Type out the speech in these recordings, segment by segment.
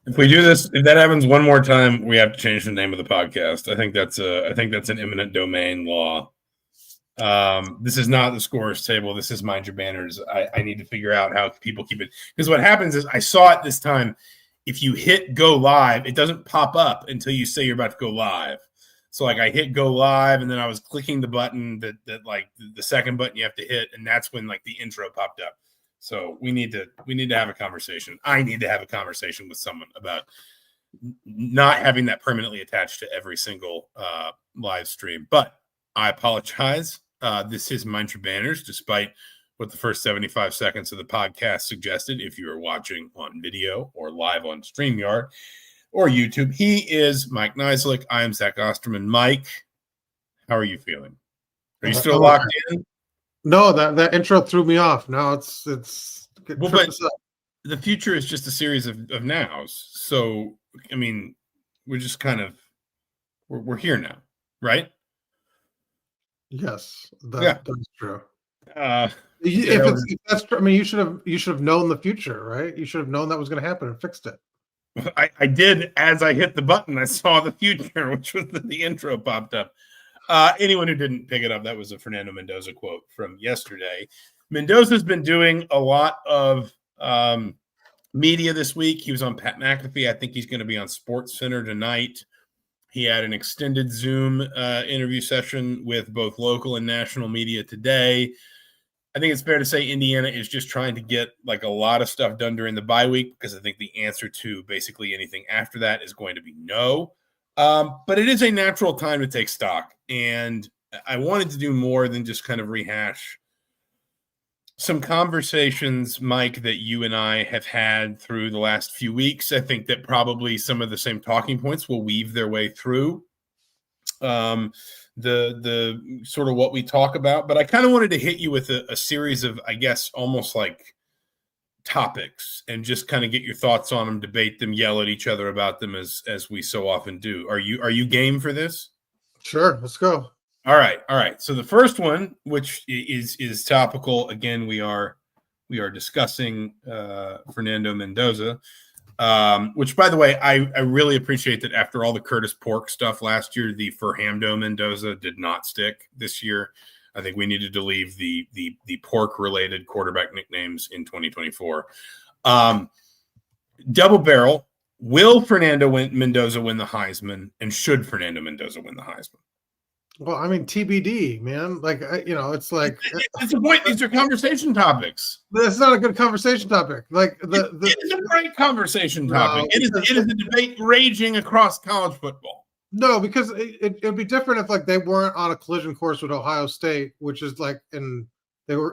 If we do this, if that happens one more time, we have to change the name of the podcast. I think that's an eminent domain law. This is not the scores table. This is Mind Your Banners. I need to figure out how people keep it, because what happens is, I saw it this time. If you hit go live, it doesn't pop up until you say you're about to go live. So like I hit go live, and then I was clicking the button that like the second button you have to hit, and that's when like the intro popped up. So we need to have a conversation. I need to have a conversation with someone about not having that permanently attached to every single live stream. But I apologize. This is Mind Your Banners, despite what the first 75 seconds of the podcast suggested. If you are watching on video or live on StreamYard or YouTube, he is Mike Neislick. I am Zach Osterman. Mike, how are you feeling? Are you still locked in? No, that intro threw me off. Now it's well, but the future is just a series of nows. So I mean, we're just kind of we're here now, right? Yes, that's true. If that's true, I mean, you should have known the future, right? You should have known that was going to happen and fixed it. I did. As I hit the button, I saw the future, which was the intro popped up. Anyone who didn't pick it up, that was a Fernando Mendoza quote from yesterday. Mendoza's been doing a lot of media this week. He was on Pat McAfee. I think he's going to be on SportsCenter tonight. He had an extended Zoom interview session with both local and national media today. I think it's fair to say Indiana is just trying to get like a lot of stuff done during the bye week, because I think the answer to basically anything after that is going to be no. But it is a natural time to take stock. And I wanted to do more than just kind of rehash some conversations, Mike, that you and I have had through the last few weeks. I think that probably some of the same talking points will weave their way through the sort of what we talk about. But I kind of wanted to hit you with a series of, I guess, almost like topics, and just kind of get your thoughts on them, debate them, yell at each other about them as we so often do. Are you game for this? Sure, let's go. All right. So the first one, which is topical, again, we are discussing Fernando Mendoza, which, by the way, I really appreciate that after all the Curtis Pork stuff last year, the Fernando Mendoza did not stick this year. I think we needed to leave the pork-related quarterback nicknames in 2024. Double barrel. Will Fernando Mendoza win the Heisman, and should Fernando Mendoza win the Heisman? Well, I mean, TBD, man. Like, it's like it's a point. These are conversation topics. That's not a good conversation topic. Like it is a great conversation topic. It is a debate raging across college football. No, because it'd be different if like they weren't on a collision course with Ohio State, which is like, and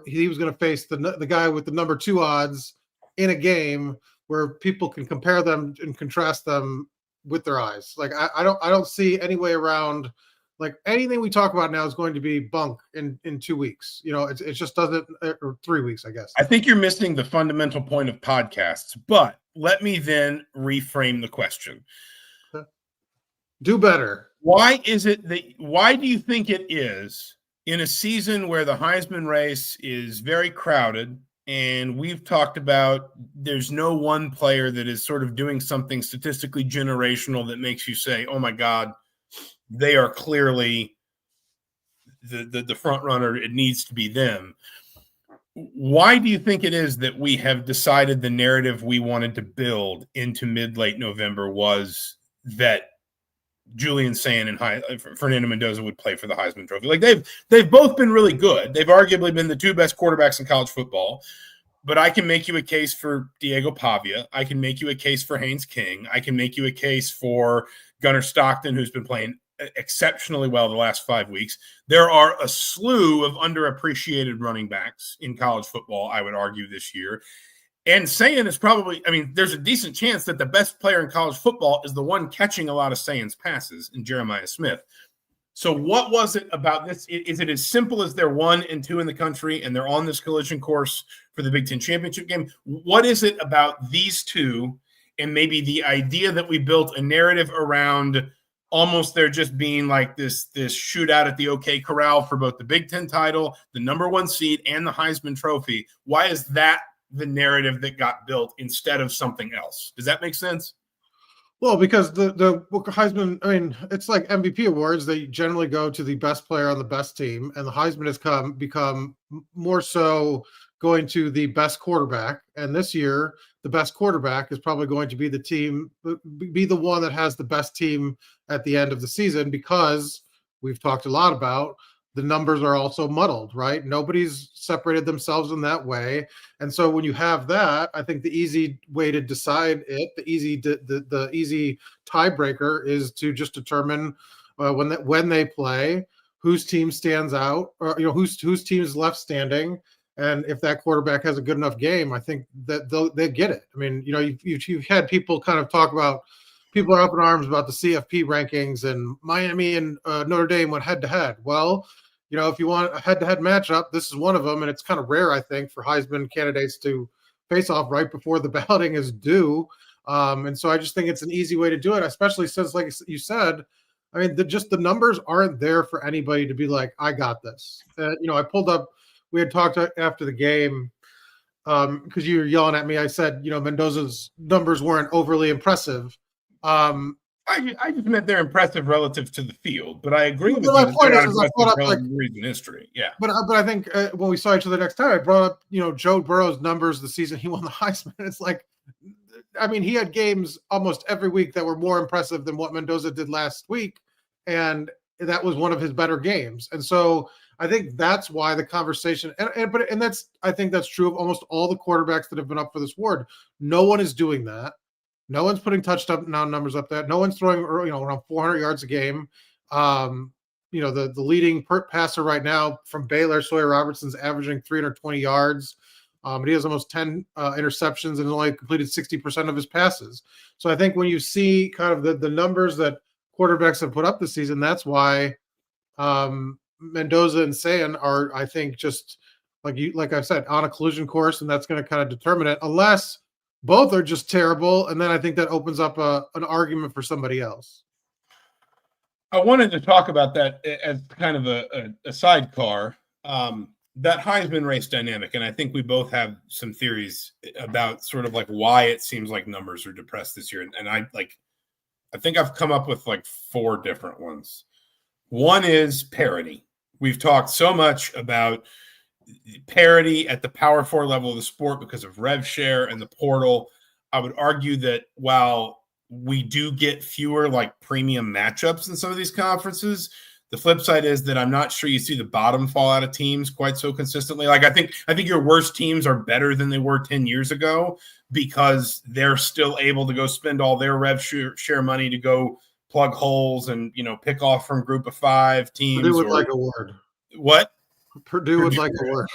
he was going to face the guy with the number 2 odds in a game where people can compare them and contrast them with their eyes. Like I don't see any way around. Like anything we talk about now is going to be bunk in 2 weeks. It just doesn't, or 3 weeks, I guess. I think you're missing the fundamental point of podcasts, but let me then reframe the question. Do better. Why do you think it is, in a season where the Heisman race is very crowded, and we've talked about there's no one player that is sort of doing something statistically generational that makes you say, oh my God, they are clearly the front runner. It needs to be them. Why do you think it is that we have decided the narrative we wanted to build into mid-late November was that Julian Sayin and Fernando Mendoza would play for the Heisman Trophy? Like they've both been really good. They've arguably been the 2 best quarterbacks in college football. But I can make you a case for Diego Pavia. I can make you a case for Haynes King. I can make you a case for Gunnar Stockton, who's been playing exceptionally well the last 5 weeks. There are a slew of underappreciated running backs in college football, I would argue, this year. And Sayin is probably, there's a decent chance that the best player in college football is the one catching a lot of Sayin's passes in Jeremiah Smith. So what was it about this? Is it as simple as they're 1 and 2 in the country and they're on this collision course for the Big Ten championship game? What is it about these two, and maybe the idea that we built a narrative around almost there just being like this shootout at the OK Corral for both the Big Ten title, the number 1 seed, and the Heisman Trophy? Why is that the narrative that got built instead of something else? Does that make sense? Well, because the Heisman, I mean, it's like MVP awards. They generally go to the best player on the best team, and the Heisman has become more so going to the best quarterback. And this year, the best quarterback is probably going to be be the one that has the best team at the end of the season, because we've talked a lot about the numbers are also muddled, right? Nobody's separated themselves in that way. And so when you have that, I think the easy way to decide it, the easy tiebreaker is to just determine when they play, whose team stands out, or whose team is left standing, and if that quarterback has a good enough game, I think that they get it. I mean, you've had people kind of talk about, people are up in arms about the CFP rankings, and Miami and Notre Dame went head to head. Well, if you want a head-to-head matchup, this is one of them, and it's kind of rare, I think, for Heisman candidates to face off right before the balloting is due. And so I just think it's an easy way to do it, especially since, like you said, I mean, the numbers aren't there for anybody to be like, I got this. I pulled up, we had talked after the game, because you were yelling at me. I said, Mendoza's numbers weren't overly impressive. I just meant they're impressive relative to the field, but I agree with you my that point they're not is I impressive brought up, relative to recent history. Yeah. But I think when we saw each other next time, I brought up, Joe Burrow's numbers the season he won the Heisman. It's like, I mean, he had games almost every week that were more impressive than what Mendoza did last week, and that was one of his better games. And so I think that's why the conversation, and that's, I think that's true of almost all the quarterbacks that have been up for this award. No one is doing that. No one's putting touchdown numbers up there. No one's throwing, around 400 yards a game. The leading passer right now from Baylor, Sawyer Robertson's averaging 320 yards. But he has almost 10 interceptions and only completed 60% of his passes. So I think when you see kind of the numbers that quarterbacks have put up this season, that's why Mendoza and Sayan are, I think, just like I said, on a collision course, and that's going to kind of determine it, unless both are just terrible, and then I think that opens up an argument for somebody else. I wanted to talk about that as kind of a sidecar, that Heisman race dynamic, and I think we both have some theories about sort of like why it seems like numbers are depressed this year, and I think I've come up with like 4 different ones. One is parity. We've talked so much about parity at the Power 4 level of the sport because of rev share and the portal. I would argue that while we do get fewer like premium matchups in some of these conferences, the flip side is that I'm not sure you see the bottom fall out of teams quite so consistently. Like I think your worst teams are better than they were 10 years ago because they're still able to go spend all their rev share money to go plug holes and pick off from group of 5 teams. Purdue would like a word. What? Purdue would like a word.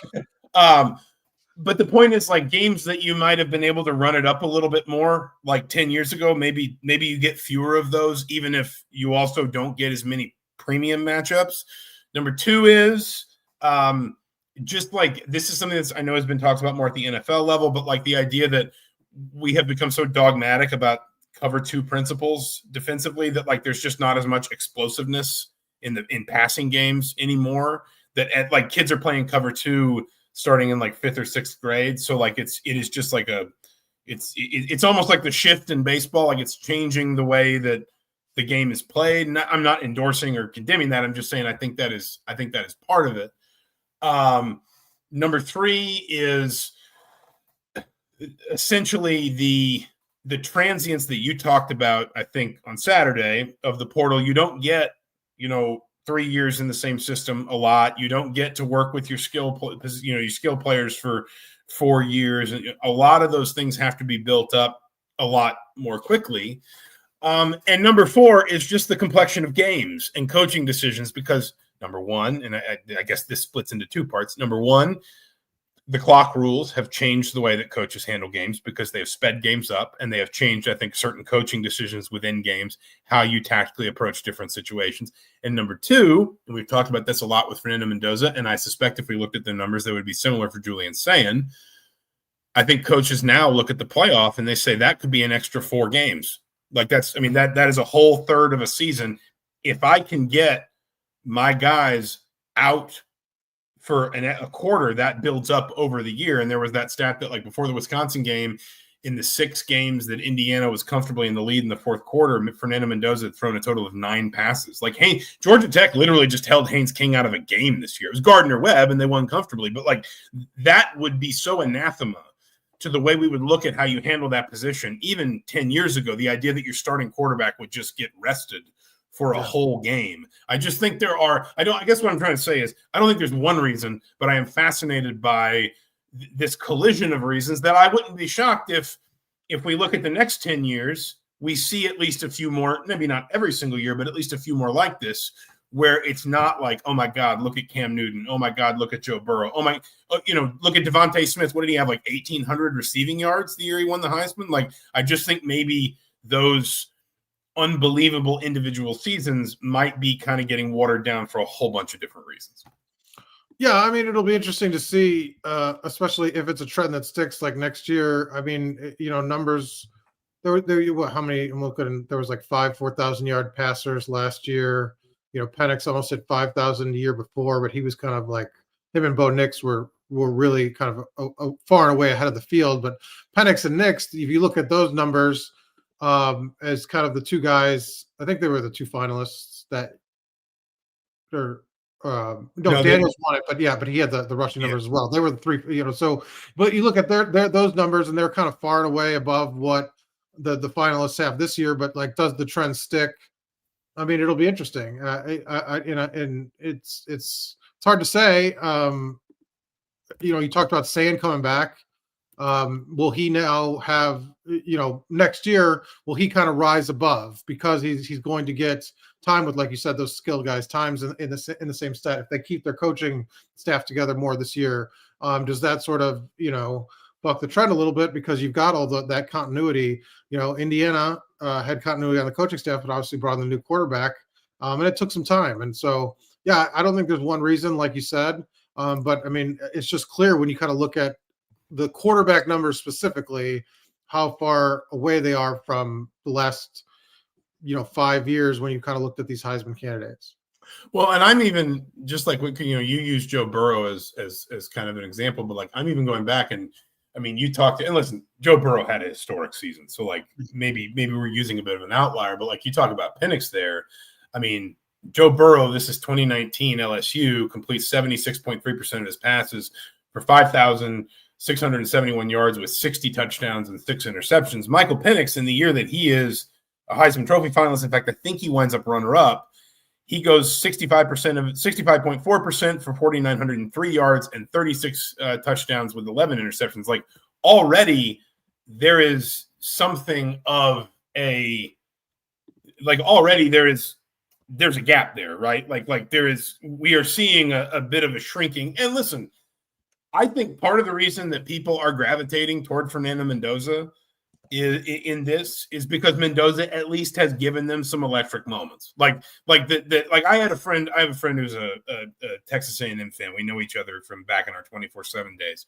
But the point is, like, games that you might have been able to run it up a little bit more, like 10 years ago, maybe you get fewer of those, even if you also don't get as many premium matchups. Number 2 is just like, this is something that I know has been talked about more at the NFL level, but like the idea that we have become so dogmatic about cover 2 principles defensively that like there's just not as much explosiveness in passing games anymore, that like kids are playing cover 2 starting in like 5th or 6th grade. So like it is just like it's almost like the shift in baseball. Like it's changing the way that the game is played. And I'm not endorsing or condemning that. I'm just saying I think that is part of it. Number 3 is essentially the transience that you talked about, I think, on Saturday of the portal. You don't get, 3 years in the same system a lot. You don't get to work with your skill players for 4 years. And a lot of those things have to be built up a lot more quickly. And number 4 is just the complexion of games and coaching decisions, because number 1, and I guess this splits into 2 parts. Number 1, the clock rules have changed the way that coaches handle games because they have sped games up, and they have changed, I think, certain coaching decisions within games, how you tactically approach different situations. And number 2, and we've talked about this a lot with Fernando Mendoza, and I suspect if we looked at the numbers, they would be similar for Julian Sayin. I think coaches now look at the playoff and they say that could be an extra 4 games. Like that is a whole third of a season. If I can get my guys out for a quarter, that builds up over the year. And there was that stat that like before the Wisconsin game, in the 6 games that Indiana was comfortably in the lead in the fourth quarter, Fernando Mendoza had thrown a total of 9 passes. Like, hey, Georgia Tech literally just held Haynes King out of a game this year. It was Gardner-Webb, and they won comfortably. But, like, that would be so anathema to the way we would look at how you handle that position. Even 10 years ago, the idea that your starting quarterback would just get rested for a whole game. I just think there are – I guess what I'm trying to say is I don't think there's one reason, but I am fascinated by – this collision of reasons that I wouldn't be shocked if we look at the next 10 years, we see at least a few more, maybe not every single year, but at least a few more like this, where it's not like, oh my God, look at Cam Newton. Oh my God, look at Joe Burrow. Look at Devontae Smith. What did he have? Like 1,800 receiving yards the year he won the Heisman? Like, I just think maybe those unbelievable individual seasons might be kind of getting watered down for a whole bunch of different reasons. Yeah, I mean, it'll be interesting to see, especially if it's a trend that sticks like next year. I mean, numbers there how many? I'm looking. There was like 5 4,000-yard passers last year. Penix almost hit 5,000 the year before, but he was kind of like him and Bo Nix were really kind of far and away ahead of the field. But Penix and Nix, if you look at those numbers, as kind of the two guys, I think they were the 2 finalists that are. Daniels won it, but he had the rushing numbers as well. They were the 3, so, but you look at those numbers and they're kind of far and away above what the finalists have this year. But like, does the trend stick? I mean, it'll be interesting. And it's hard to say. You talked about Sand coming back. Will he now have, next year, will he kind of rise above because he's going to get time with, like you said, those skilled guys, times in the same stat. If they keep their coaching staff together more this year, does that sort of, buck the trend a little bit because you've got all that continuity? Indiana had continuity on the coaching staff, but obviously brought in the new quarterback, and it took some time. And so, yeah, I don't think there's one reason, like you said, but I mean, it's just clear when you kind of look at the quarterback numbers specifically, how far away they are from the last, 5 years when you kind of looked at these Heisman candidates. Well, and I'm even just like, you use Joe Burrow as kind of an example, but like, I'm even going back and I mean, you talked to, and listen, Joe Burrow had a historic season. So like maybe we're using a bit of an outlier, but like you talk about Penix there. I mean, Joe Burrow, this is 2019 LSU, completes 76.3% of his passes for 5,671 yards with 60 touchdowns and 6 interceptions. Michael Penix, in the year that he is a Heisman Trophy finalist, in fact, I think he winds up runner-up, he goes 65.4% for 4,903 yards and 36 touchdowns with 11 interceptions. Like, already there is something of a – like, already there's a gap there, right? Like there is – we are seeing a bit of a shrinking. And listen, I think part of the reason that people are gravitating toward Fernando Mendoza is because Mendoza at least has given them some electric moments. Like I have a friend who's a Texas A&M fan. We know each other from back in our 24/7 days.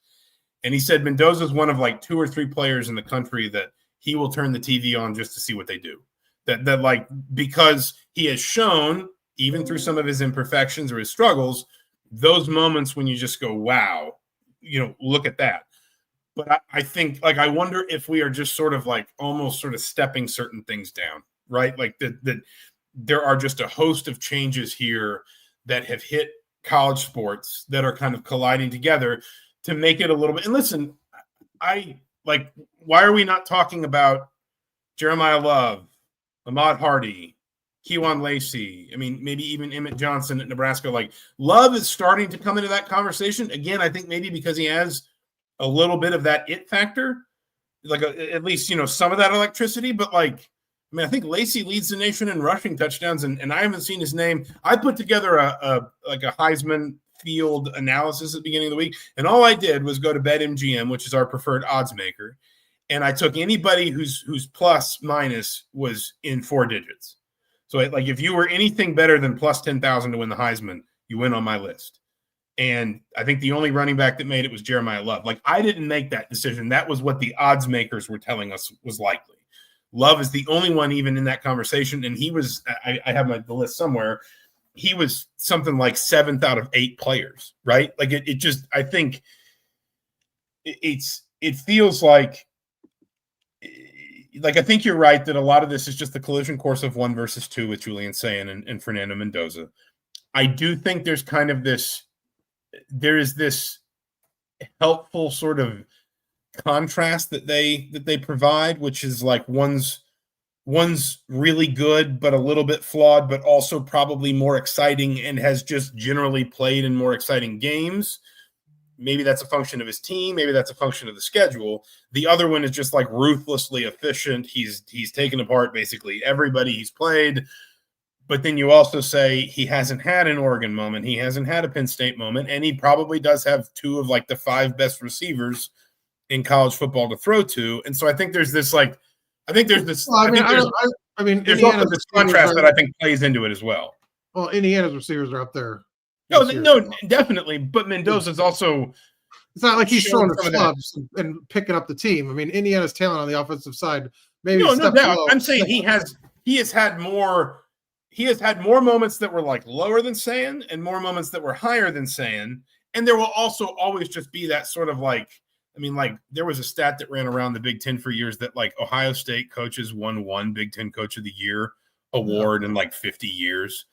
And he said Mendoza is one of like 2 or 3 players in the country that he will turn the TV on just to see what they do. That like, because he has shown, even through some of his imperfections or his struggles, those moments when you just go, wow, look at that. But I think, like, I wonder if we are just sort of like almost sort of stepping certain things down, right? Like that there are just a host of changes here that have hit college sports that are kind of colliding together to make it a little bit. And listen, why are we not talking about Jeremiah Love, Ahmad Hardy, Kewan Lacey? I mean, maybe even Emmett Johnson at Nebraska. Like, Love is starting to come into that conversation again. I think maybe because he has a little bit of that it factor, like at least, some of that electricity. But like, I mean, I think Lacey leads the nation in rushing touchdowns, and I haven't seen his name. I put together a Heisman field analysis at the beginning of the week, and all I did was go to BetMGM, which is our preferred odds maker, and I took anybody whose plus minus was in 4 digits. So like, if you were anything better than plus 10,000 to win the Heisman, you win on my list. And I think the only running back that made it was Jeremiah Love. Like, I didn't make that decision. That was what the odds makers were telling us was likely. Love is the only one even in that conversation. And he was, I have the list somewhere, he was something like 7th out of 8 players, right? Like, it just, I think it feels like like, I think you're right that a lot of this is just the collision course of 1 versus 2 with Julian Sayin and Fernando Mendoza. I do think there's kind of there is this helpful sort of contrast that they provide, which is like one's really good but a little bit flawed, but also probably more exciting and has just generally played in more exciting games. Maybe that's a function of his team. Maybe that's a function of the schedule. The other one is just like ruthlessly efficient. He's taken apart basically everybody he's played. But then you also say he hasn't had an Oregon moment. He hasn't had a Penn State moment. And he probably does have 2 of like the 5 best receivers in college football to throw to. And so I think there's this like, there's also this contrast that I think plays into it as well. Well, Indiana's receivers are up there. No, definitely. But Mendoza's also. It's not like he's throwing the clubs and picking up the team. I mean, Indiana's talent on the offensive side, maybe. No doubt. I'm saying he has had more moments that were like lower than Sayin and more moments that were higher than Sayin. And there will also always just be that sort of like, I mean, like there was a stat that ran around the Big Ten for years that like Ohio State coaches won 1 Big Ten Coach of the Year award in like 50 years.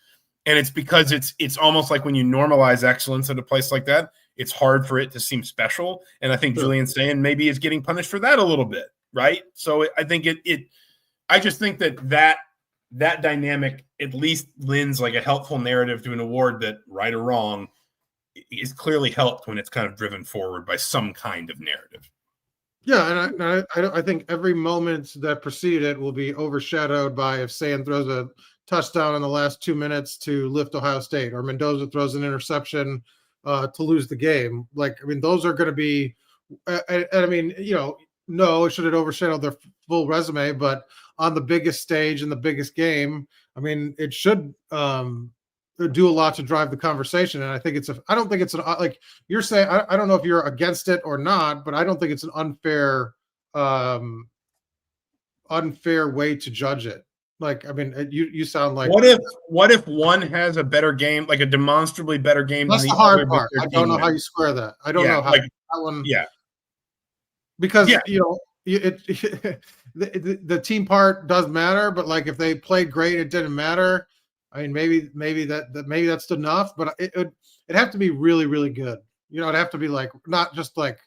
And it's because it's almost like when you normalize excellence at a place like that, it's hard for it to seem special. And I think Julian Sayin maybe is getting punished for that a little bit, right? So I think I just think that dynamic at least lends like a helpful narrative to an award that, right or wrong, is clearly helped when it's kind of driven forward by some kind of narrative. Yeah, and I think every moment that preceded it will be overshadowed by if Sayin throws a touchdown in the last 2 minutes to lift Ohio State, or Mendoza throws an interception to lose the game. Like, I mean, those are going to be, and I mean, no, it should have overshadowed their full resume, but on the biggest stage in the biggest game, I mean, it should do a lot to drive the conversation. And I think I don't think it's like you're saying, I don't know if you're against it or not, but I don't think it's an unfair way to judge it. Like, I mean, you sound like what if one has a better game, like a demonstrably better game? That's than the hard part. I don't know how you square that. I don't know how that one. Yeah, because the team part does matter, but like if they played great, it didn't matter. I mean, maybe that's enough, but it'd have to be really, really good. It'd have to be like not just like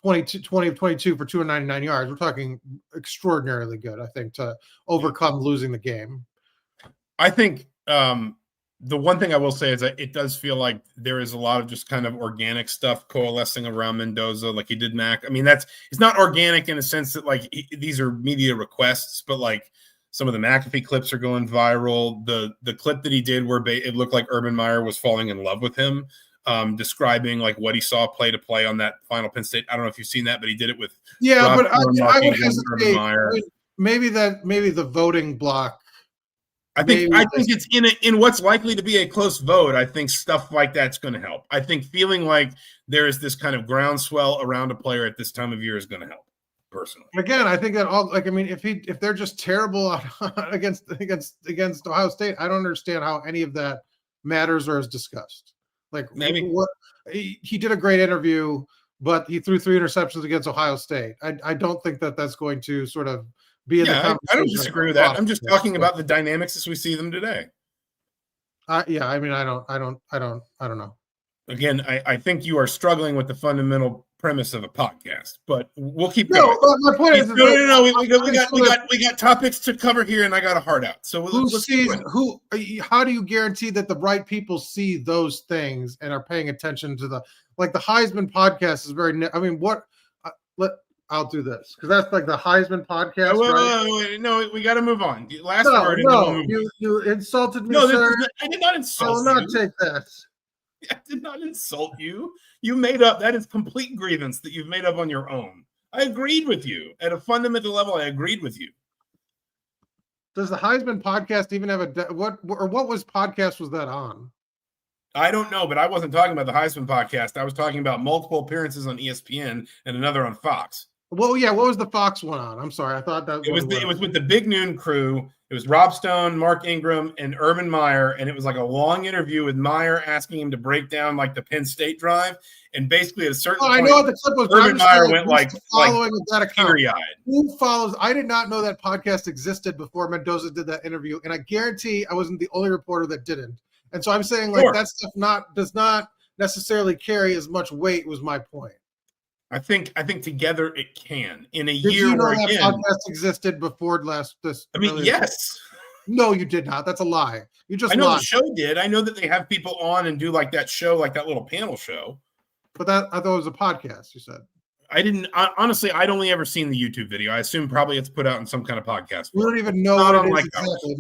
20 of 22 for 299 yards. We're talking extraordinarily good, I think, to overcome losing the game. I think the one thing I will say is that it does feel like there is a lot of just kind of organic stuff coalescing around Mendoza, like he did Mac. I mean, it's not organic in a sense that like these are media requests, but like some of the McAfee clips are going viral. The clip that he did where it looked like Urban Meyer was falling in love with him, describing like what he saw play to play on that final Penn State. I don't know if you've seen that, but he did it with Rob, but I would hesitate. Maybe the voting block. I think it's in what's likely to be a close vote. I think stuff like that's going to help. I think feeling like there is this kind of groundswell around a player at this time of year is going to help. Personally, again, I think that if they're just terrible against Ohio State, I don't understand how any of that matters or is discussed. Like maybe he did a great interview, but he threw 3 interceptions against Ohio State. I don't think that's going to sort of be in the conversation. I don't disagree with that. I'm just talking about the dynamics as we see them today. Yeah, I mean, I don't know. Again, I think you are struggling with the fundamental premise of a podcast, but we'll keep going. My point is no. We got topics to cover here, and I got a heart out. So how do you guarantee that the right people see those things and are paying attention to the Heisman podcast is very. I mean, I'll do this because that's like the Heisman podcast. Wait, no, we got to move on. Last word. No, you insulted me. Sir. I did not insult you. I will not take that. I did not insult you. You made up. That is complete grievance that you've made up on your own. I agreed with you at a fundamental level. I agreed with you. Does the Heisman podcast even have what podcast was that on? I don't know, but I wasn't talking about the Heisman podcast. I was talking about multiple appearances on ESPN and another on Fox. Well, yeah. What was the Fox one on? I'm sorry. I thought that It was with the Big Noon crew. It was Rob Stone, Mark Ingram, and Urban Meyer, and it was like a long interview with Meyer asking him to break down like the Penn State drive, and basically at a certain point, I know what the clip was. Urban Meyer went like following that account. Teary-eyed. Who follows? I did not know that podcast existed before Mendoza did that interview, and I guarantee I wasn't the only reporter that didn't. And so I'm saying like that stuff does not necessarily carry as much weight. Was my point. I think together it can in a Did year you know where that again, podcast existed before this? I mean, yes. No, you did not. That's a lie. You just I know lied. the show did. I know that they have people on and do like that show, like that little panel show. But that I thought it was a podcast. You said. Honestly, I'd only ever seen the YouTube video. I assume probably it's put out in some kind of podcast. We don't even know what it is exactly.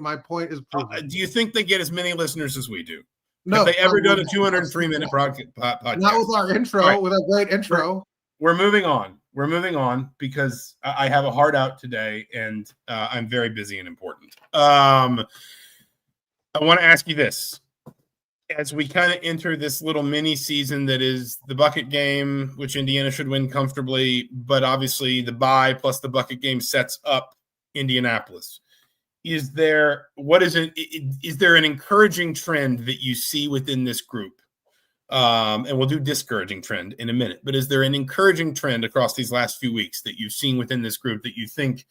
My point is proven. Do you think they get as many listeners as we do? No. Have they ever done a 203-minute podcast? Not with our intro, right. With our great intro. We're moving on. We're moving on because I have a heart out today, and I'm very busy and important. I want to ask you this. As we kind of enter this little mini season that is the bucket game, which Indiana should win comfortably, but obviously the bye plus the bucket game sets up Indianapolis. Is there an encouraging trend that you see within this group? And we'll do discouraging trend in a minute, but is there an encouraging trend across these last few weeks that you've seen within this group that you think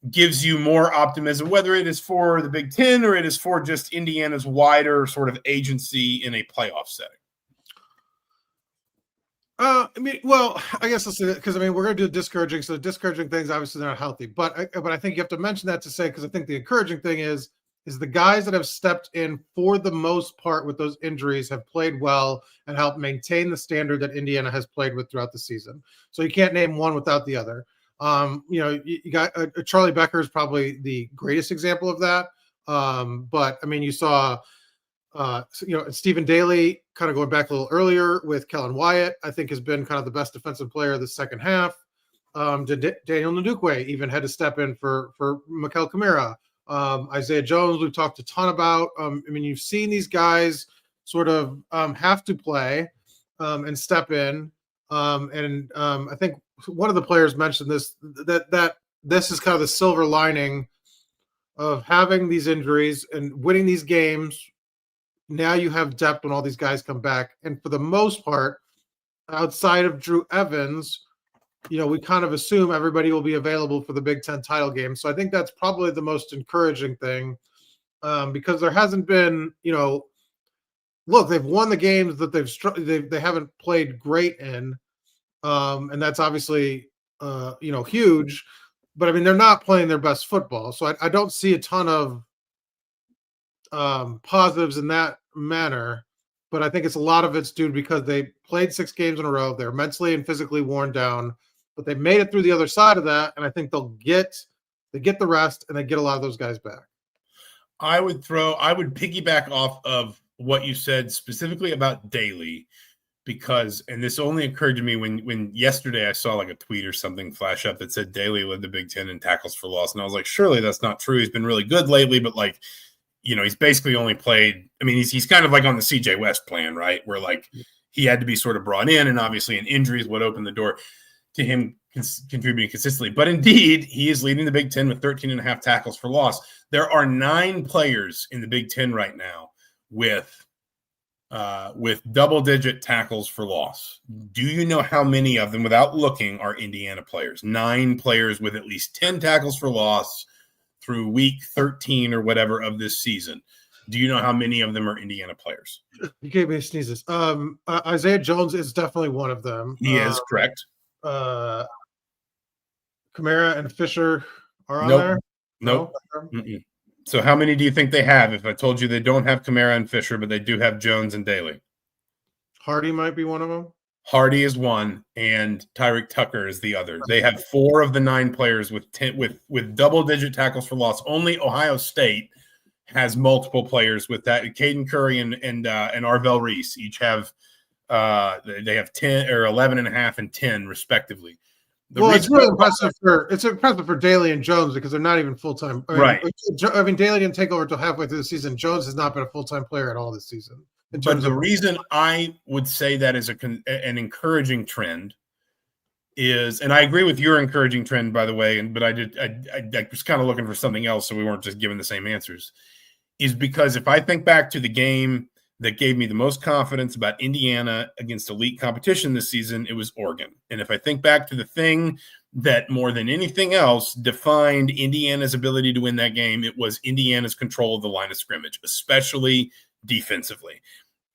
gives you more optimism, whether it is for the Big Ten or it is for just Indiana's wider sort of agency in a playoff setting? I guess let's say that because we're going to do discouraging. So the discouraging things obviously not healthy, but I think you have to mention that to say, because I think the encouraging thing is the guys that have stepped in for the most part with those injuries have played well and helped maintain the standard that Indiana has played with throughout the season. So you can't name one without the other. You got Charlie Becker is probably the greatest example of that. But you saw, Stephen Daly kind of going back a little earlier with Kellen Wyatt, I think has been kind of the best defensive player of the second half. Daniel Ndukwe even had to step in for Mikel Kamara. Isaiah Jones, we've talked a ton about. You've seen these guys sort of have to play and step in. I think one of the players mentioned this, that this is kind of the silver lining of having these injuries and winning these games. Now you have depth when all these guys come back. And for the most part, outside of Drew Evans, we kind of assume everybody will be available for the Big Ten title game. So I think that's probably the most encouraging thing, because there hasn't been, look, they've won the games that they haven't played great in, and that's obviously huge. But they're not playing their best football, so I don't see a ton of positives in that manner. But I think it's a lot of it's due because they played 6 games in a row. They're mentally and physically worn down, but they made it through the other side of that, and I think they get the rest and they get a lot of those guys back. I would piggyback off of what you said specifically about Daly, because, and this only occurred to me when yesterday I saw like a tweet or something flash up that said Daly led the Big Ten in tackles for loss, and I was like, surely that's not true. He's been really good lately, but he's basically only played. He's kind of like on the CJ West plan, right? Where he had to be sort of brought in, and obviously an injury is what opened the door to him contributing consistently. But indeed, he is leading the Big Ten with 13.5 tackles for loss. There are 9 players in the Big Ten right now with double-digit tackles for loss. Do you know how many of them, without looking, are Indiana players? 9 players with at least 10 tackles for loss through week 13 or whatever of this season. Do you know how many of them are Indiana players? You gave me sneezes. Isaiah Jones is definitely one of them. He is correct. Kamara and Fisher are on there? Nope. No? So how many do you think they have? If I told you they don't have Kamara and Fisher, but they do have Jones and Daly. Hardy might be one of them. Hardy is one, and Tyreek Tucker is the other. They have 4 of the 9 players with double-digit tackles for loss. Only Ohio State has multiple players with that. Caden Curry and Arvell Reese each have they have 10 or 11.5 and 10 respectively. It's really impressive for Daly and Jones because they're not even full-time. Right. Daly didn't take over until halfway through the season. Jones has not been a full-time player at all this season. But the reason I would say that is an encouraging trend is, and I agree with your encouraging trend, by the way, but I was kind of looking for something else, so we weren't just giving the same answers, is because if I think back to the game that gave me the most confidence about Indiana against elite competition this season, it was Oregon. And if I think back to the thing that more than anything else defined Indiana's ability to win that game, it was Indiana's control of the line of scrimmage, especially defensively.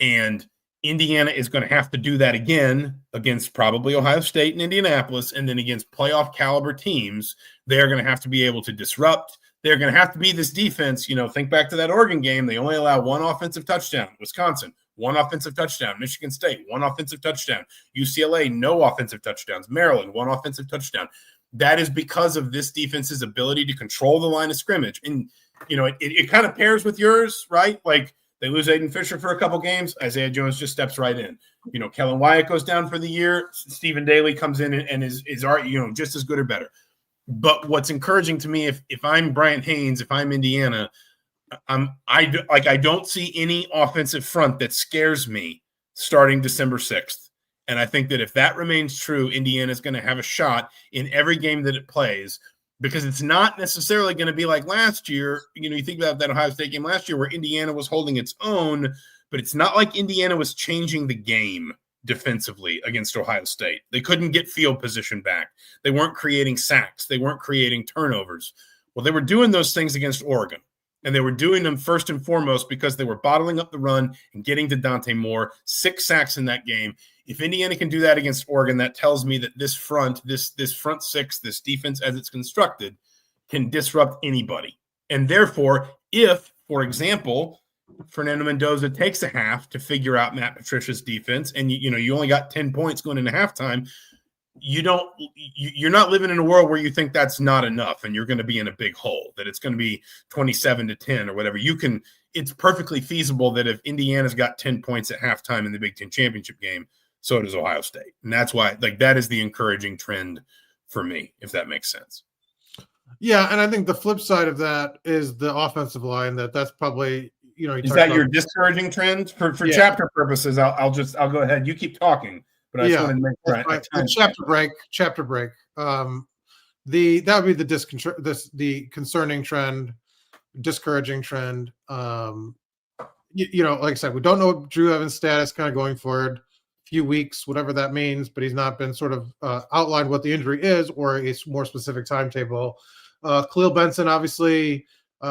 And Indiana is going to have to do that again against probably Ohio State and Indianapolis, and then against playoff caliber teams. They're going to have to be able to disrupt. They're going to have to be this defense. Think back to that Oregon game. They only allow one offensive touchdown. Wisconsin, one offensive touchdown. Michigan State, one offensive touchdown. UCLA, no offensive touchdowns. Maryland, one offensive touchdown. That is because of this defense's ability to control the line of scrimmage. And, it kind of pairs with yours, right? Like, they lose Aiden Fisher for a couple games. Isaiah Jones just steps right in. Kellen Wyatt goes down for the year. Stephen Daly comes in and is just as good or better. But what's encouraging to me, if I'm Bryant Haynes, if I'm Indiana, I don't see any offensive front that scares me starting December 6th. And I think that if that remains true, Indiana is going to have a shot in every game that it plays, because it's not necessarily going to be like last year. You think about that Ohio State game last year where Indiana was holding its own, but it's not like Indiana was changing the game defensively against Ohio State. They couldn't get field position back. They weren't creating sacks. They weren't creating turnovers. Well, they were doing those things against Oregon, and they were doing them first and foremost because they were bottling up the run and getting to Dante Moore. 6 sacks in that game. If Indiana can do that against Oregon, that tells me that this front six, this defense as it's constructed, can disrupt anybody. And therefore, if, for example, Fernando Mendoza takes a half to figure out Matt Patricia's defense, and you only got 10 points going into halftime, you're not living in a world where you think that's not enough and you're going to be in a big hole, that it's going to be 27-10 or whatever. It's perfectly feasible that if Indiana's got 10 points at halftime in the Big Ten championship game, so does Ohio State. And that's why, that is the encouraging trend for me, if that makes sense. Yeah, and I think the flip side of that is the offensive line. That's probably, is that your discouraging trend for chapter purposes? I'll go ahead. You keep talking, but I just want to make sure. Chapter break. That would be the concerning trend, discouraging trend. Like I said, we don't know Drew Evans' status kind of going forward. Few weeks, whatever that means, but he's not been sort of outlined what the injury is or a more specific timetable. Khalil Benson, obviously,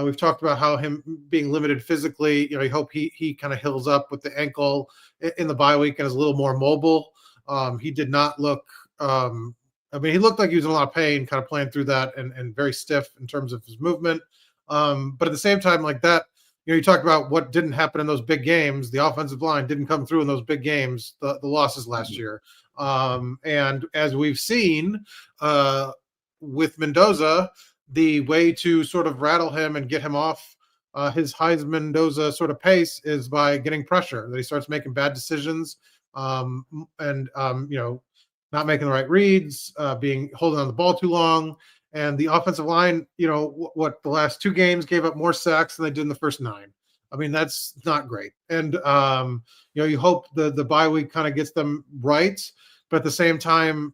we've talked about how him being limited physically. You hope he kind of heals up with the ankle in the bye week and is a little more mobile. He did not look. He looked like he was in a lot of pain, kind of playing through that, and very stiff in terms of his movement. But at the same time, like that. You talked about what didn't happen in those big games. The offensive line didn't come through in those big games, the losses last year. And as we've seen with Mendoza, the way to sort of rattle him and get him off his Heisman Mendoza sort of pace is by getting pressure, that he starts making bad decisions and not making the right reads, holding on the ball too long. And the offensive line, the last 2 games gave up more sacks than they did in the first 9. That's not great. And, you hope the bye week kind of gets them right. But at the same time,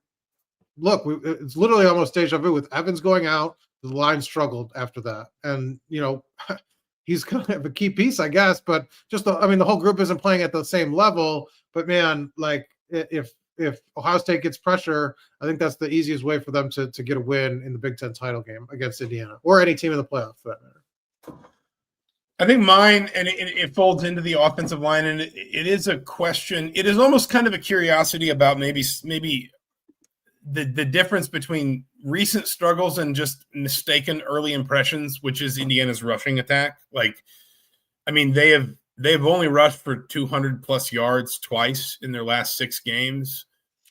look, it's literally almost deja vu with Evans going out. The line struggled after that. And, he's kind of a key piece, I guess. But just, the whole group isn't playing at the same level. But, man, like, if Ohio State gets pressure, I think that's the easiest way for them to get a win in the Big Ten title game against Indiana or any team in the playoff for that matter. I think mine, and it folds into the offensive line, and it is a question. It is almost kind of a curiosity about maybe the difference between recent struggles and just mistaken early impressions, which is Indiana's rushing attack. They've only rushed for 200 plus yards twice in their last 6 games.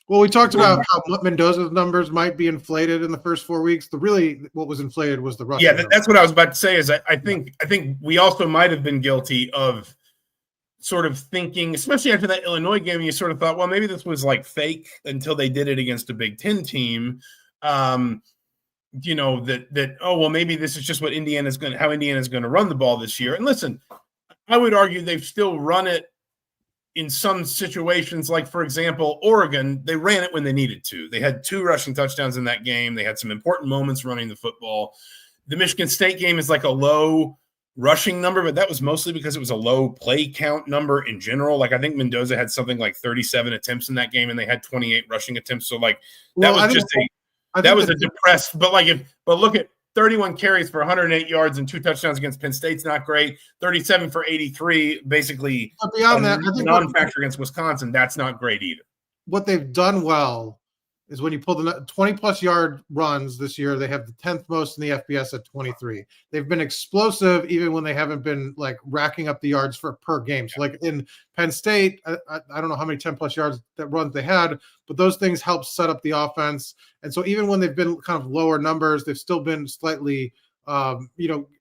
Well, we talked about how Mendoza's numbers might be inflated in the first 4 weeks. What was inflated was the rushing. Yeah, that's what I was about to say. Is I think we also might have been guilty of sort of thinking, especially after that Illinois game, you sort of thought, well, maybe this was like fake until they did it against a Big Ten team. Maybe this is just how Indiana's going to run the ball this year. And listen, I would argue they've still run it in some situations, like, for example, Oregon, they ran it when they needed to. They had 2 rushing touchdowns in that game. They had some important moments running the football. The Michigan State game is like a low rushing number, but that was mostly because it was a low play count number in general. Like, I think Mendoza had something like 37 attempts in that game, and they had 28 rushing attempts. So, like, that was just a depressed. But look at 31 carries for 108 yards and 2 touchdowns against Penn State's not great. 37 for 83, basically beyond that, I think non-factor against Wisconsin. That's not great either. What they've done well is when you pull the 20-plus yard runs this year, they have the 10th most in the FBS at 23. They've been explosive even when they haven't been like racking up the yards per game. So like in Penn State, I don't know how many 10-plus yards that runs they had, but those things help set up the offense. And so even when they've been kind of lower numbers, they've still been slightly,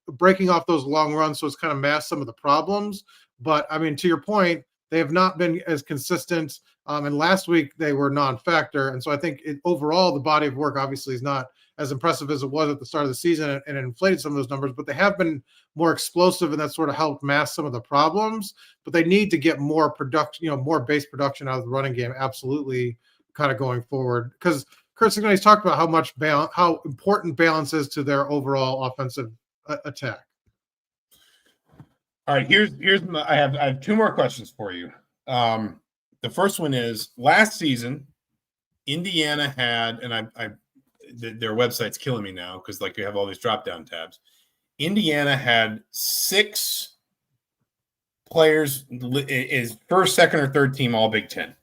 breaking off those long runs. So it's kind of masked some of the problems. But I mean, to your point, they have not been as consistent. And last week they were non-factor. And so I think overall, the body of work obviously is not as impressive as it was at the start of the season and inflated some of those numbers, but they have been more explosive, and that sort of helped mask some of the problems. But they need to get more production, more base production out of the running game. Absolutely, kind of going forward. Because Kurt Signoretti's talked about how important balance is to their overall offensive attack. All right, I have 2 more questions for you. The first one is, last season, Indiana had, and their website's killing me now because like you have all these drop-down tabs. Indiana had 6 players is first, second, or third team all Big Ten,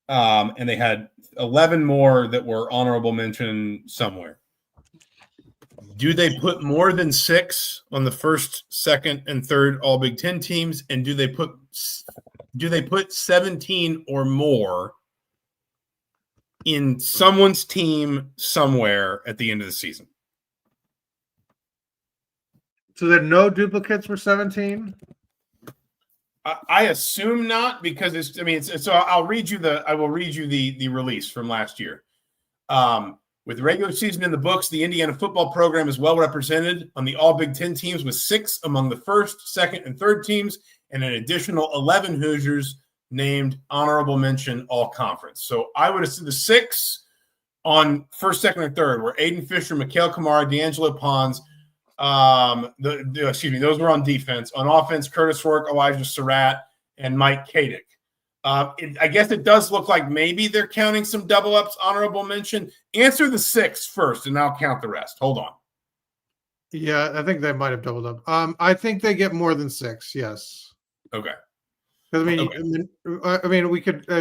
and they had 11 more that were honorable mention somewhere. Do they put more than 6 on the first, second, and third all Big Ten teams, and do they put 17 or more in someone's team somewhere at the end of the season? So there are no duplicates for 17? I assume not, because so I will read you the release from last year. With the regular season in the books, the Indiana football program is well represented on the all Big Ten teams, with 6 among the first, second, and third teams, and an additional 11 Hoosiers named honorable mention all conference. So I would assume the 6 on first, second, or third were Aiden Fisher, Mikhail Kamara, D'Angelo Pons. Those were on defense. On offense, Curtis Rourke, Elijah Surratt, and Mike Kadick. I guess it does look like maybe they're counting some double ups, honorable mention. Answer the 6 first, and I'll count the rest. Hold on. Yeah, I think they might have doubled up. I think they get more than 6. Yes. Okay. Because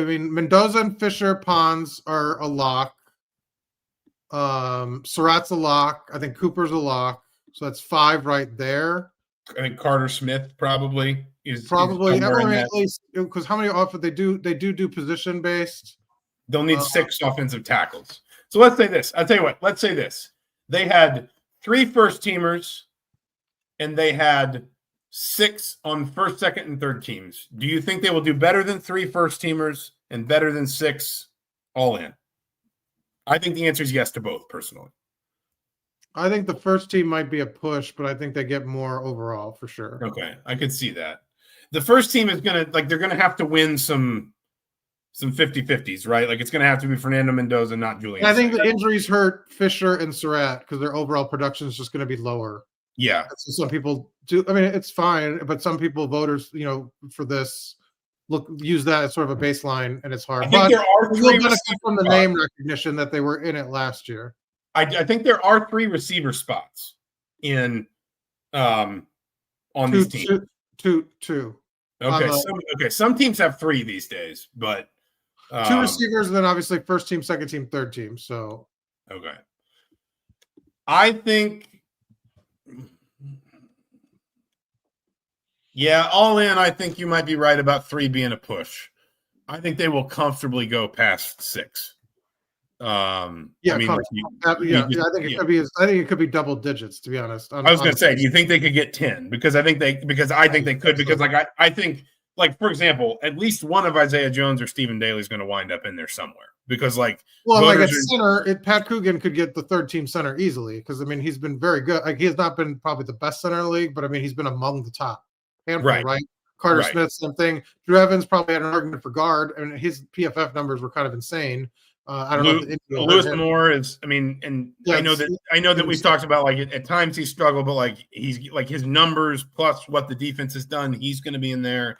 Mendoza and Fisher, Pons are a lock. Surratt's a lock. I think Cooper's a lock. So that's 5 right there. I think Carter Smith probably is at least, because how many often they do position based. They'll need 6 offensive tackles. So let's say this. I'll tell you what. Let's say this. They had 3 first teamers, and they had 6 on first, second, and third teams. Do you think they will do better than 3 first teamers and better than 6 all in? I think the answer is yes to both, personally. I think the first team might be a push, but I think they get more overall for sure. Okay, I could see that. The first team is they're gonna have to win some 50-50s, right? Like, it's gonna have to be Fernando Mendoza, not Julian. I think the injuries hurt Fisher and Surratt because their overall production is just going to be lower. Yeah. So some people do. I mean, it's fine, but some voters, for this, use that as sort of a baseline, and it's hard. I think there are 3 benefit from the name recognition that they were in it last year. I think there are 3 receiver spots in on these teams. Two. Okay. Some teams have 3 these days, but 2 receivers, and then obviously first team, second team, third team. So okay. I think, all in, I think you might be right about 3 being a push. I think they will comfortably go past 6. I think it could be double digits, to be honest. I was going to say, do you think they could get 10? Because I think they could. Because I think, like, for example, at least one of Isaiah Jones or Stephen Daly is going to wind up in there somewhere. Because center, Pat Coogan could get the third team center easily. Because he's been very good. Like, he has not been probably the best center in the league, but he's been among the top handful, right? Carter Right. Smith, same thing. Drew Evans probably had an argument for guard, and his PFF numbers were kind of insane. I don't know if the injury hurt Lewis him. Moore is, I mean, and Yeah, I know that we've talked about like at times he struggled, but like he's like his numbers plus what the defense has done, he's going to be in there.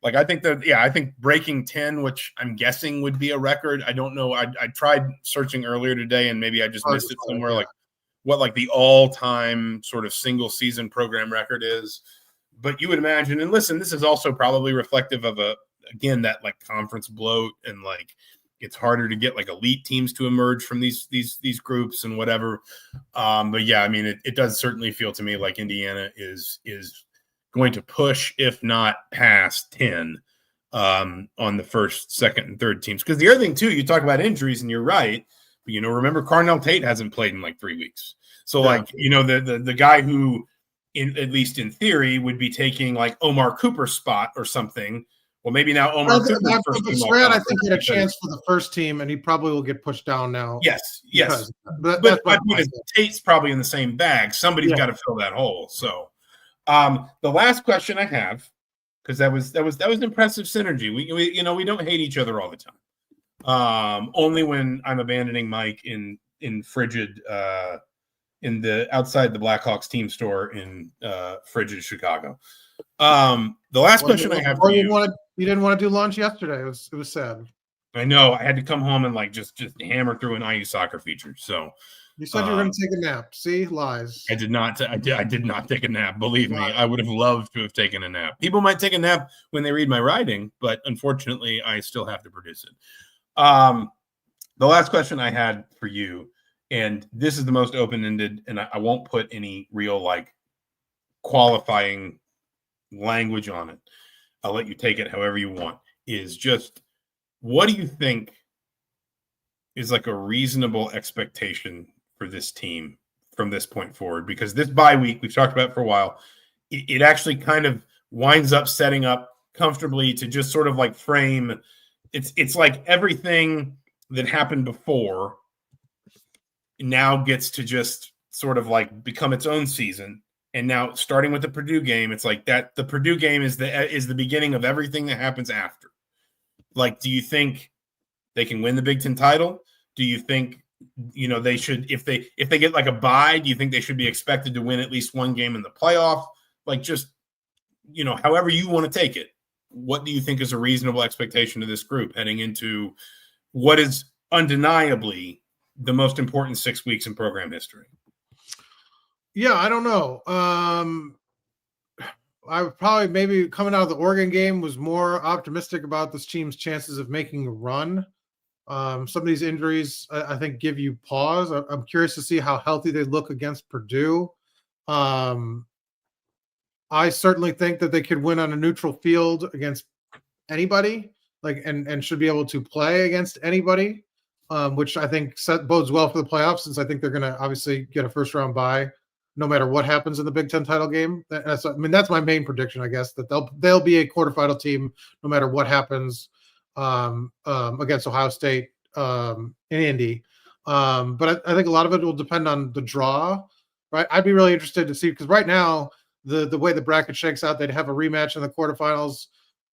Like I think I think breaking 10, which I'm guessing would be a record. I don't know. I tried searching earlier today, and maybe I just missed it somewhere. Yeah. Like what like the all-time sort of single season program record is. But you would imagine, and listen, this is also probably reflective of that like conference bloat, and like it's harder to get like elite teams to emerge from these groups and whatever. But yeah, I mean, it does certainly feel to me like Indiana is going to push, if not past 10 on the first, second, and third teams. Because the other thing too, you talk about injuries, and you're right. But remember Carnell Tate hasn't played in like 3 weeks. So like the guy who, at least in theory, would be taking like Omar Cooper's spot or something. Well, maybe now Omar Cooper's first team. Spread, I think he had a chance for the first team, and he probably will get pushed down now. Yes. But my point is, Tate's probably in the same bag. Somebody's got to fill that hole. So, the last question I have, because that was an impressive synergy. We don't hate each other all the time. Only when I'm abandoning Mike in frigid in the outside the Blackhawks team store in frigid Chicago. The last question I have for you. You didn't want to do lunch yesterday. It was sad. I know. I had to come home and like just hammer through an IU soccer feature. So you said you were going to take a nap. See, lies. I did not. I did not take a nap. Believe me, I would have loved to have taken a nap. People might take a nap when they read my writing, but unfortunately, I still have to produce it. The last question I had for you, and this is the most open-ended, and I won't put any real like qualifying language on it. I'll let you take it however you want, is just what do you think is like a reasonable expectation for this team from this point forward? Because this bye week, we've talked about it for a while, it actually kind of winds up setting up comfortably to just sort of like frame. It's like everything that happened before now gets to just sort of like become its own season. And now, starting with the Purdue game, it's like that. The Purdue game is the beginning of everything that happens after. Like, do you think they can win the Big Ten title? Do you think they should, if they get like a bye, do you think they should be expected to win at least one game in the playoff? Like, just however you want to take it. What do you think is a reasonable expectation to this group heading into what is undeniably the most important 6 weeks in program history? Yeah, I don't know. I would probably maybe coming out of the Oregon game was more optimistic about this team's chances of making a run. Some of these injuries, I think, give you pause. I'm curious to see how healthy they look against Purdue. I certainly think that they could win on a neutral field against anybody, and should be able to play against anybody, which I think bodes well for the playoffs, since I think they're going to obviously get a first round bye no matter what happens in the Big Ten title game. That's my main prediction, I guess, that they'll be a quarterfinal team no matter what happens against Ohio State in Indy. But I think a lot of it will depend on the draw, right? I'd be really interested to see, because right now the way the bracket shakes out, they'd have a rematch in the quarterfinals,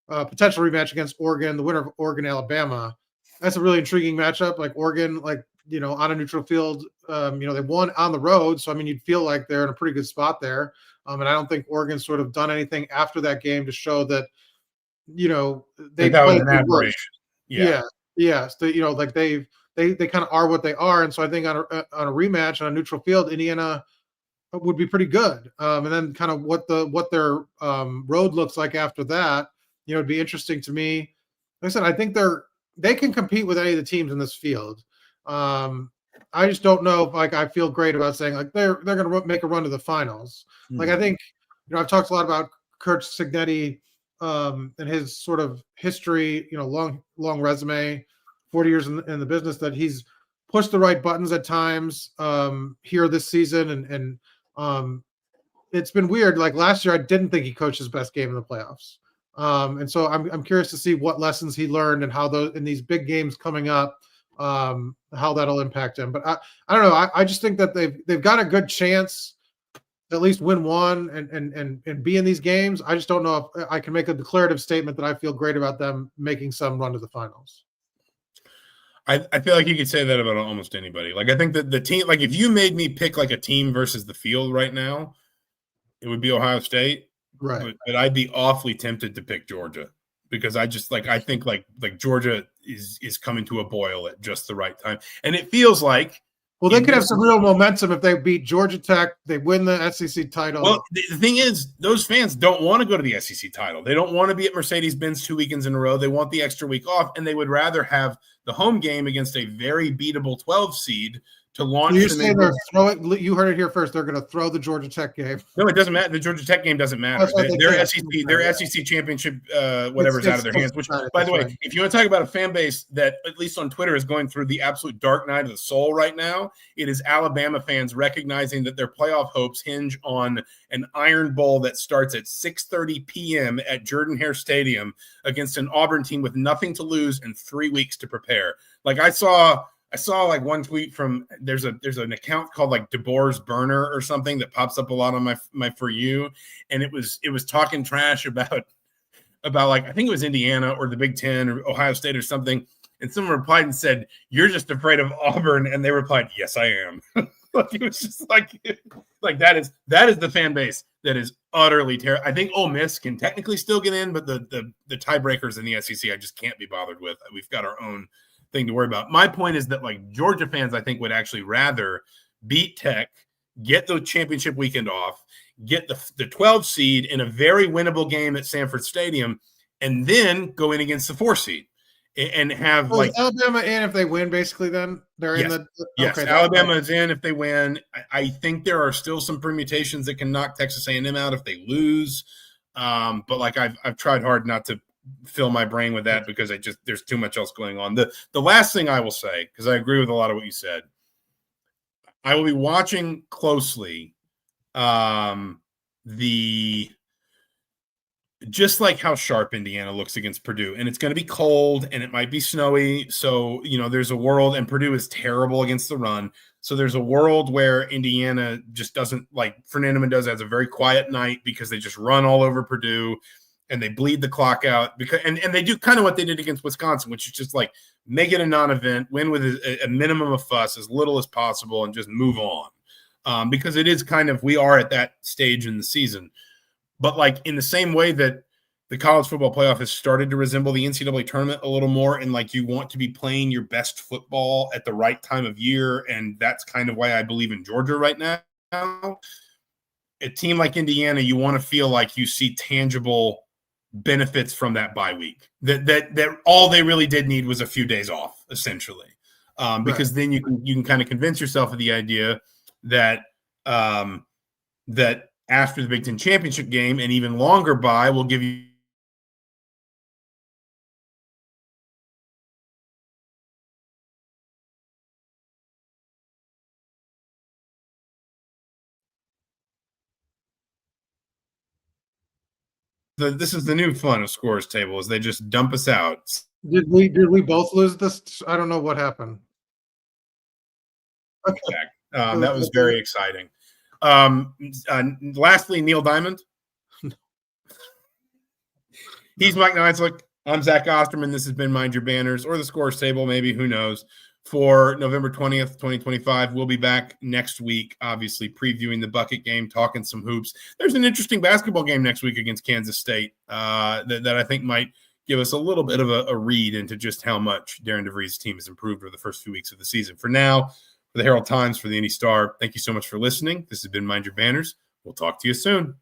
potential rematch against Oregon, the winner of Oregon, Alabama. That's a really intriguing matchup. Like Oregon, on a neutral field, they won on the road. So, you'd feel like they're in a pretty good spot there. And I don't think Oregon's sort of done anything after that game to show that, they played the worst. Yeah. So, they kind of are what they are. And so I think on a rematch on a neutral field, Indiana would be pretty good. And then kind of what their road looks like after that, it'd be interesting to me. Like I said, I think they can compete with any of the teams in this field. I just don't know if I feel great about saying like they're going to make a run to the finals. Mm-hmm. Like I think I've talked a lot about Kurt Cignetti and his sort of history, long resume, 40 years in the business, that he's pushed the right buttons at times here this season, and it's been weird. Like last year, I didn't think he coached his best game in the playoffs. And so I'm curious to see what lessons he learned and how in these big games coming up, how that'll impact him. But I don't know. I just think that they've got a good chance at least win one and be in these games. I just don't know if I can make a declarative statement that I feel great about them making some run to the finals. I feel like you could say that about almost anybody. Like, I think that the team, like if you made me pick like a team versus the field right now, it would be Ohio State. Right. But I'd be awfully tempted to pick Georgia because I just I think like Georgia is coming to a boil at just the right time. And it feels like, well, they could have some real momentum if they beat Georgia Tech, they win the SEC title. Well, the thing is, those fans don't want to go to the SEC title. They don't want to be at Mercedes-Benz 2 weekends in a row. They want the extra week off, and they would rather have the home game against a very beatable 12 seed to launch. So you're saying they're throwing? You heard it here first. They're going to throw the Georgia Tech game. No, it doesn't matter. The Georgia Tech game doesn't matter. Their SEC championship, whatever's out of their hands. Which, by the way, if you want to talk about a fan base that, at least on Twitter, is going through the absolute dark night of the soul right now, it is Alabama fans recognizing that their playoff hopes hinge on an Iron Bowl that starts at 6:30 p.m. at Jordan-Hare Stadium against an Auburn team with nothing to lose and 3 weeks to prepare. Like I saw like one tweet from there's an account called like DeBoer's Burner or something that pops up a lot on my For You, and it was talking trash about like I think it was Indiana or the Big Ten or Ohio State or something, and someone replied and said, "You're just afraid of Auburn," and they replied, "Yes, I am." Like it was just like that is the fan base that is utterly terrible. I think Ole Miss can technically still get in, but the tiebreakers in the SEC I just can't be bothered with. We've got our own thing to worry about. My point is that like Georgia fans, I think, would actually rather beat Tech, get the championship weekend off, get the 12 seed in a very winnable game at Sanford Stadium, and then go in against the 4 seed and have like Alabama in if they win. Basically, then they're in the yes. Okay, Alabama is in if they win. I think there are still some permutations that can knock Texas A&M out if they lose. But like I've tried hard not to fill my brain with that because there's too much else going on. The last thing I will say, because I agree with a lot of what you said, I will be watching closely just like how sharp Indiana looks against Purdue, and it's going to be cold and it might be snowy. So, there's a world, and Purdue is terrible against the run. So there's a world where Indiana just doesn't, like Fernando Mendoza has a very quiet night because they just run all over Purdue and they bleed the clock out and they do kind of what they did against Wisconsin, which is just like make it a non-event, win with a minimum of fuss, as little as possible, and just move on. Because it is kind of, we are at that stage in the season. But like in the same way that the college football playoff has started to resemble the NCAA tournament a little more, and like you want to be playing your best football at the right time of year, and that's kind of why I believe in Georgia right now. A team like Indiana, you want to feel like you see tangible benefits from that bye week. That all they really did need was a few days off, essentially, because then you can kind of convince yourself of the idea that that after the Big Ten championship game and even longer bye will give you this is the new fun of Scores Table, is they just dump us out. Did we both lose this? I don't know what happened. Okay. That was very exciting. Lastly, Neil Diamond. He's Mike Nineslick. I'm Zach Osterman. This has been Mind Your Banners, or the Scores Table, maybe, who knows, for November 20th, 2025. We'll be back next week, obviously previewing the bucket game, talking some hoops. There's an interesting basketball game next week against Kansas State that I think might give us a little bit of a read into just how much Darren DeVries' team has improved over the first few weeks of the season. For now, for the Herald Times, for the Indy Star, thank you so much for listening. This has been Mind Your Banners. We'll talk to you soon.